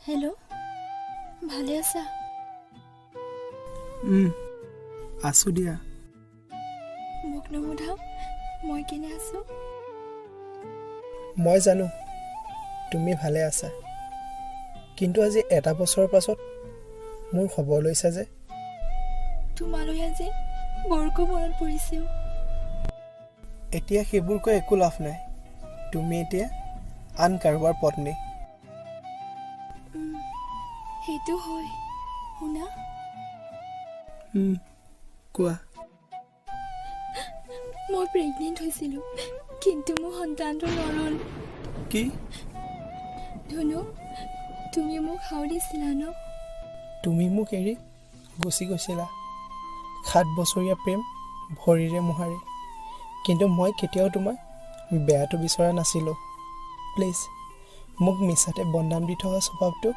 Hello' ভালে আছা? আছো দিয়া। মোক নুসুধা মই কেনে আছো? মই জানো তুমি ভালে আছা, কিন্তু আজি এটা বছৰৰ পাছত মোৰ খবৰ লৈছা যে? তোমালৈ আজি বৰকৈ মনত পৰিছেও। এতিয়া সেইবোৰ কৈ একো লাভ নাই। তুমি এতিয়া আন কাৰোবাৰ পত্নী। সেইটো হয়। শুনা, কোৱা। মই প্ৰেগনেণ্ট হৈছিলোঁ, কিন্তু মোৰ সন্তানটো নৰল। কি? ধুনু, তুমি মোক সাও দিছিলা ন? তুমি মোক এৰি গুচি গৈছিলা 7 বছৰীয়া প্ৰেম ভৰিৰে মোহাৰি, কিন্তু মই কেতিয়াও তোমাক বেয়াটো বিচৰা নাছিলোঁ। প্লিজ মোক মিছাতে বদনাম দি থকা স্বভাৱটো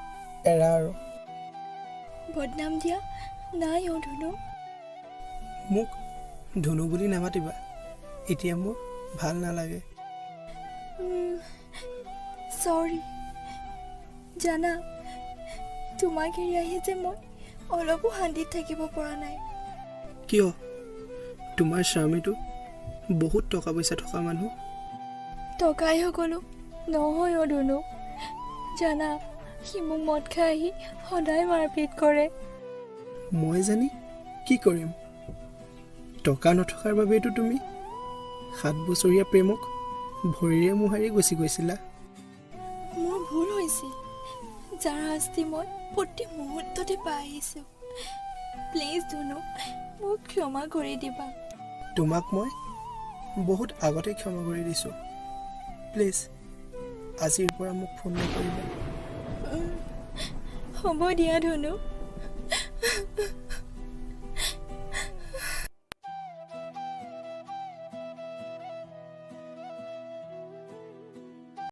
এৰা আৰু। বদনাম দিয়া নাই ধুনু। মোক ধুনু বুলি নামাতিবা, এতিয়া মোৰ ভাল নালাগে। চৰি। জানা, তোমাক এৰি আহি যে মই অলপো শান্তিত থাকিব পৰা নাই। কিয়? তোমাৰ স্বামীটো বহুত টকা পইচা থকা মানুহ। টকাই সকলো নহয় ধুনু। জানা, সি মোক মদ খাই আহি সদায় মাৰপিট কৰে। মই জানি কি কৰিম? টকা নথকাৰ বাবেতো তুমি 7 বছৰীয়া প্ৰেমক ভৰিৰে মোহাৰি গুচি গৈছিলা। মোৰ ভুল হৈছিল, যাৰ শাস্তি মই প্ৰতি মুহূৰ্ততে পাই আহিছোঁ। প্লিজ ধুনু, মোক ক্ষমা কৰি দিবা। তোমাক মই বহুত আগতে ক্ষমা কৰি দিছোঁ। প্লিজ আজিৰ পৰা মোক ফোন নকৰিবা। হ'ব দিয়া ধুনু।